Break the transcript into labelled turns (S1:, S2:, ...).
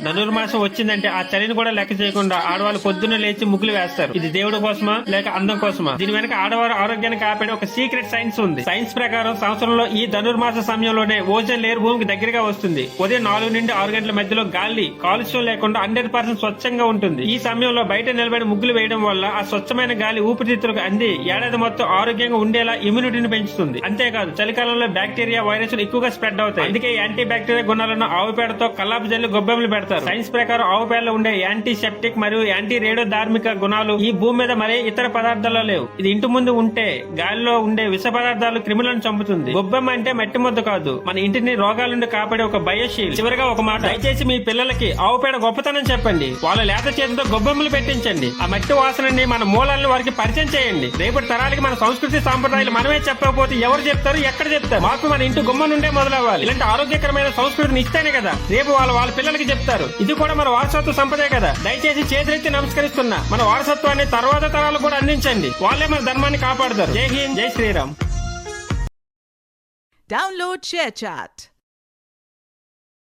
S1: ధనుర్మాసం వచ్చిందంటే ఆ చలిని కూడా లెక్క చేయకుండా ఆడవాళ్ళు పొద్దున్న లేచి ముగ్గులు వేస్తారు. ఇది దేవుడి కోసమా లేక అందం కోసమా? దీని వెనక ఆడవారు ఆరోగ్యాన్ని కాపాడే ఒక సీక్రెట్ సైన్స్ ఉంది. సైన్స్ ప్రకారం సంవత్సరంలో ఈ ధనుర్మాస సమయంలోనే ఓజోన్ లేయర్ భూమికి దగ్గరగా వస్తుంది. ఉదయం 4 నుండి 6 గంటల మధ్యలో గాలి కాలుష్యం లేకుండా 100% స్వచ్ఛంగా ఉంటుంది. ఈ సమయంలో బయట నిలబడి ముగ్గులు వేయడం వల్ల ఆ స్వచ్ఛమైన గాలి ఊపిరితిత్తులకు అంది ఏడాది మొత్తం ఆరోగ్యంగా ఉండేలా ఇమ్యూనిటీని పెంచుతుంది. అంతేకాదు చలికాలంలో బ్యాక్టీరియా వైరస్లు ఎక్కువగా స్ప్రెడ్ అవుతాయి. అందుకే యాంటీ బ్యాక్టీరియా గుణాలను ఆవు పేడతో కల్లాపు జల్లి గొబ్బెమ్మలు పెడతారు. సైన్స్ ప్రకారం ఆవు పేడలో ఉండే యాంటీ సెప్టిక్ మరియు యాంటీ రేడియో ధార్మిక గుణాలు ఈ భూమి మీద మరే ఇతర పదార్థాల్లో లేవు. ఇది ఇంటి ముందు ఉంటే గాలిలో ఉండే విష పదార్థాలు క్రిములను చంపుతుంది. గొబ్బెమ్మ అంటే మట్టి ముద్ద కాదు, మన ఇంటిని రోగాల నుండి కాపాడే ఒక బయోషీల్డ్. చివరిగా ఒక మాట, దయచేసి మీ పిల్లలకి ఆవు పేడ గొప్పతనం చెప్పండి. వాళ్ళ లేత చేతితో గొబ్బెమ్మలు పెట్టించండి. ఆ మట్టి వాసనని మన మూలాలను వారికి పరిచయం చేయండి. రేపటి తరాలకి మన సంస్కృతి సాంప్రదాయాలు మనమే చెప్పకపోతే ఎవరు చెప్తారు, ఎక్కడ చెప్తారు? మాకు మన ఇంటి గుమ్మ నుండే మొదలవ్వాలి. ఇలాంటి ఆరోగ్యకరమైన సంస్కృతిని ఇస్తేనే కదా రేపు వాళ్ళ పిల్లలకి చెప్తారు. ఇది కూడా మన వారసత్వ సంపదే కదా. దయచేసి చేతులెత్తి నమస్కరిస్తున్నా. మన వారసత్వాన్ని తర్వాత తరాలు కూడా అందించండి. వాళ్ళే మన ధర్మాన్ని కాపాడతారు. జై హింద్, జై శ్రీరామ్.
S2: Download ShareChat.